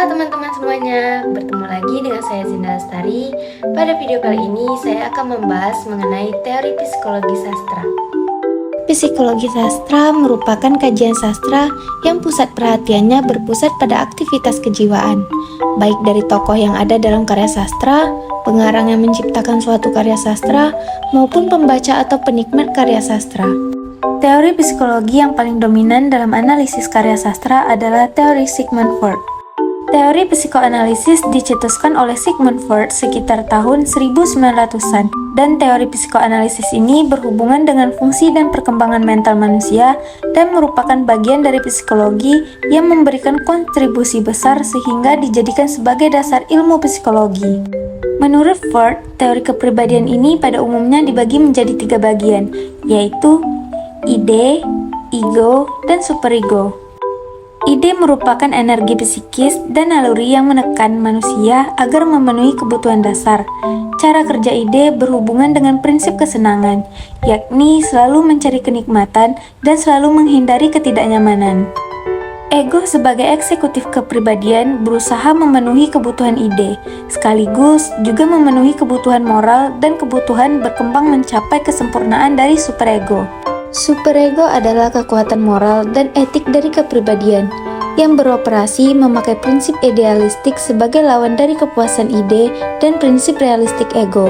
Halo teman-teman semuanya, bertemu lagi dengan saya Zinda Lestari. Pada video kali ini saya akan membahas mengenai teori psikologi sastra. Psikologi sastra merupakan kajian sastra yang pusat perhatiannya berpusat pada aktivitas kejiwaan, baik dari tokoh yang ada dalam karya sastra, pengarang yang menciptakan suatu karya sastra, maupun pembaca atau penikmat karya sastra. Teori psikologi yang paling dominan dalam analisis karya sastra adalah teori Sigmund Freud. Teori psikoanalisis dicetuskan oleh Sigmund Freud sekitar tahun 1900-an, dan teori psikoanalisis ini berhubungan dengan fungsi dan perkembangan mental manusia dan merupakan bagian dari psikologi yang memberikan kontribusi besar sehingga dijadikan sebagai dasar ilmu psikologi. Menurut Freud, teori kepribadian ini pada umumnya dibagi menjadi 3 bagian, yaitu ide, ego, dan superego. Ide merupakan energi psikis dan naluri yang menekan manusia agar memenuhi kebutuhan dasar. Cara kerja ide berhubungan dengan prinsip kesenangan, yakni selalu mencari kenikmatan dan selalu menghindari ketidaknyamanan. Ego sebagai eksekutif kepribadian berusaha memenuhi kebutuhan ide, sekaligus juga memenuhi kebutuhan moral dan kebutuhan berkembang mencapai kesempurnaan dari superego. Superego adalah kekuatan moral dan etik dari kepribadian yang beroperasi memakai prinsip idealistik sebagai lawan dari kepuasan ide dan prinsip realistik ego.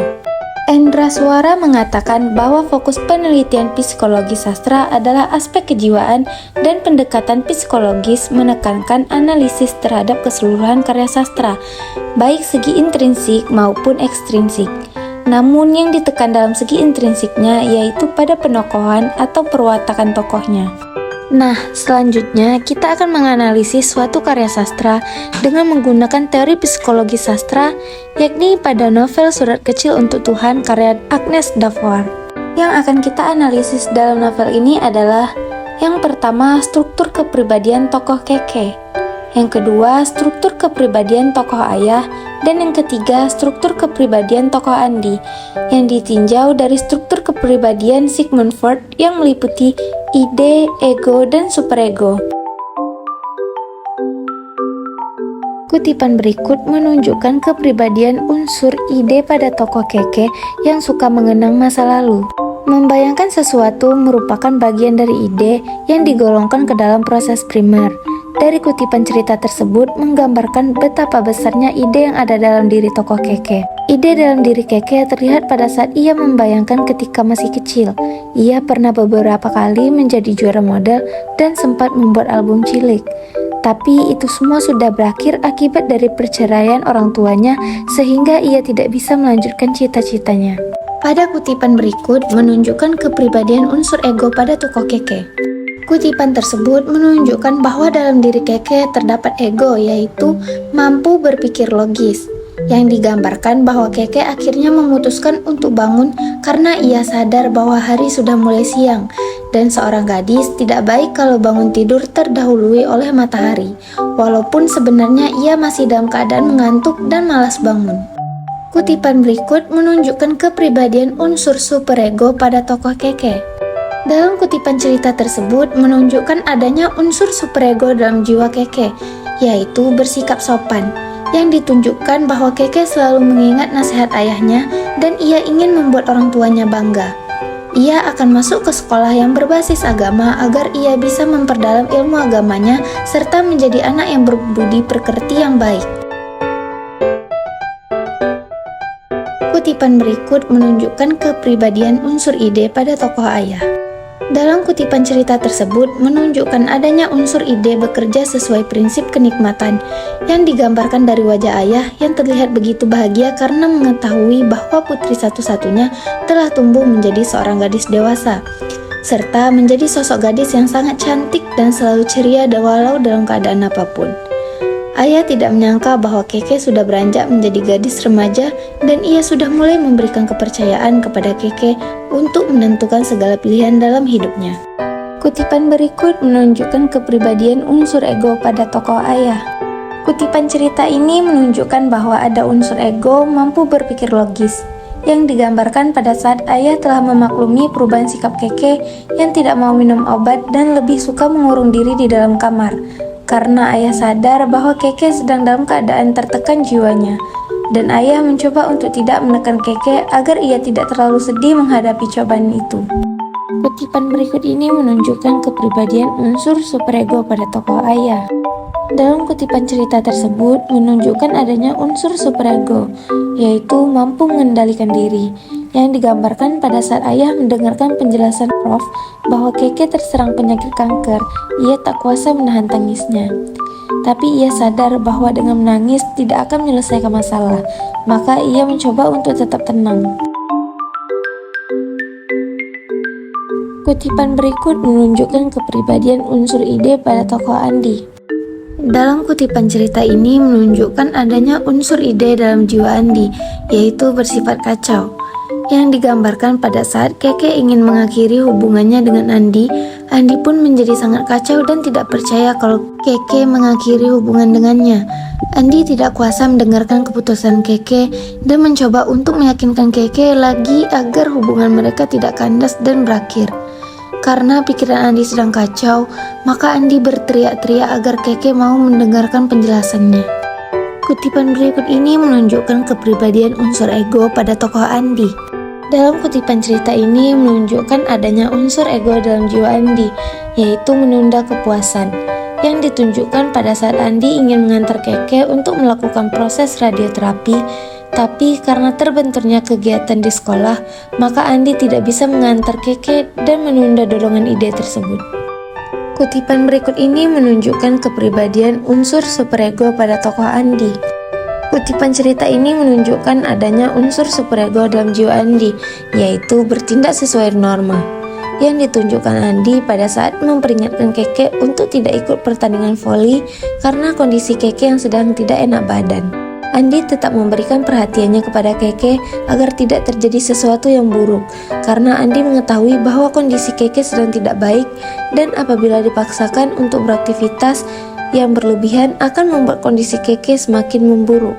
Endra Suara mengatakan bahwa fokus penelitian psikologi sastra adalah aspek kejiwaan dan pendekatan psikologis menekankan analisis terhadap keseluruhan karya sastra, baik segi intrinsik maupun ekstrinsik. Namun yang ditekan dalam segi intrinsiknya yaitu pada penokohan atau perwatakan tokohnya. Nah, selanjutnya kita akan menganalisis suatu karya sastra dengan menggunakan teori psikologi sastra, yakni pada novel Surat Kecil Untuk Tuhan karya Agnes Davor. Yang akan kita analisis dalam novel ini adalah yang pertama, struktur kepribadian tokoh Keke. Yang kedua, struktur kepribadian tokoh Ayah, dan yang ketiga, struktur kepribadian tokoh Andi, yang ditinjau dari struktur kepribadian Sigmund Freud yang meliputi ide, ego, dan superego. Kutipan berikut menunjukkan kepribadian unsur ide pada tokoh Keke yang suka mengenang masa lalu. Membayangkan sesuatu merupakan bagian dari ide yang digolongkan ke dalam proses primer. Dari kutipan cerita tersebut menggambarkan betapa besarnya ide yang ada dalam diri tokoh Keke. Ide dalam diri Keke terlihat pada saat ia membayangkan ketika masih kecil. Ia pernah beberapa kali menjadi juara model dan sempat membuat album cilik. Tapi itu semua sudah berakhir akibat dari perceraian orang tuanya sehingga ia tidak bisa melanjutkan cita-citanya. Pada kutipan berikut menunjukkan kepribadian unsur ego pada tokoh Keke. Kutipan tersebut menunjukkan bahwa dalam diri Keke terdapat ego, yaitu mampu berpikir logis, yang digambarkan bahwa Keke akhirnya memutuskan untuk bangun karena ia sadar bahwa hari sudah mulai siang, dan seorang gadis tidak baik kalau bangun tidur terdahului oleh matahari, walaupun sebenarnya ia masih dalam keadaan mengantuk dan malas bangun. Kutipan berikut menunjukkan kepribadian unsur superego pada tokoh Keke. Dalam kutipan cerita tersebut menunjukkan adanya unsur superego dalam jiwa Keke, yaitu bersikap sopan, yang ditunjukkan bahwa Keke selalu mengingat nasihat ayahnya dan ia ingin membuat orang tuanya bangga. Ia akan masuk ke sekolah yang berbasis agama agar ia bisa memperdalam ilmu agamanya serta menjadi anak yang berbudi pekerti yang baik. Kutipan berikut menunjukkan kepribadian unsur ide pada tokoh Ayah. Dalam kutipan cerita tersebut menunjukkan adanya unsur ide bekerja sesuai prinsip kenikmatan yang digambarkan dari wajah Ayah yang terlihat begitu bahagia karena mengetahui bahwa putri satu-satunya telah tumbuh menjadi seorang gadis dewasa, serta menjadi sosok gadis yang sangat cantik dan selalu ceria walau dalam keadaan apapun. Ayah tidak menyangka bahwa Keke sudah beranjak menjadi gadis remaja dan ia sudah mulai memberikan kepercayaan kepada Keke untuk menentukan segala pilihan dalam hidupnya. Kutipan berikut menunjukkan kepribadian unsur ego pada tokoh Ayah. Kutipan cerita ini menunjukkan bahwa ada unsur ego mampu berpikir logis, yang digambarkan pada saat Ayah telah memaklumi perubahan sikap Keke yang tidak mau minum obat dan lebih suka mengurung diri di dalam kamar. karena ayah sadar bahwa Keke sedang dalam keadaan tertekan jiwanya. Dan ayah mencoba untuk tidak menekan Keke agar ia tidak terlalu sedih menghadapi cobaan itu. Kutipan berikut ini menunjukkan kepribadian unsur superego pada tokoh ayah. Dalam kutipan cerita tersebut menunjukkan adanya unsur superego, yaitu mampu mengendalikan diri, yang digambarkan pada saat ayah mendengarkan penjelasan Prof bahwa Keke terserang penyakit kanker. Ia tak kuasa menahan tangisnya. Tapi ia sadar bahwa dengan menangis tidak akan menyelesaikan masalah, maka ia mencoba untuk tetap tenang. Kutipan berikut menunjukkan kepribadian unsur ide pada tokoh Andi. Dalam kutipan cerita ini menunjukkan adanya unsur ide dalam jiwa Andi, yaitu bersifat kacau, yang digambarkan pada saat Keke ingin mengakhiri hubungannya dengan Andi. Andi pun menjadi sangat kacau dan tidak percaya kalau Keke mengakhiri hubungan dengannya. Andi tidak kuasa mendengarkan keputusan Keke dan mencoba untuk meyakinkan Keke lagi agar hubungan mereka tidak kandas dan berakhir. Karena pikiran Andi sedang kacau, maka Andi berteriak-teriak agar Keke mau mendengarkan penjelasannya. Kutipan berikut ini menunjukkan kepribadian unsur ego pada tokoh Andi. Dalam kutipan cerita ini menunjukkan adanya unsur ego dalam jiwa Andi, yaitu menunda kepuasan, yang ditunjukkan pada saat Andi ingin mengantar Keke untuk melakukan proses radioterapi, tapi karena terbenturnya kegiatan di sekolah, maka Andi tidak bisa mengantar Keke dan menunda dorongan ide tersebut. Kutipan berikut ini menunjukkan kepribadian unsur superego pada tokoh Andi. Kutipan cerita ini menunjukkan adanya unsur superego dalam jiwa Andi, yaitu bertindak sesuai norma, yang ditunjukkan Andi pada saat memperingatkan Keke untuk tidak ikut pertandingan voli karena kondisi Keke yang sedang tidak enak badan. Andi tetap memberikan perhatiannya kepada Keke agar tidak terjadi sesuatu yang buruk, karena Andi mengetahui bahwa kondisi Keke sedang tidak baik dan apabila dipaksakan untuk beraktivitas yang berlebihan akan membuat kondisi Keke semakin memburuk.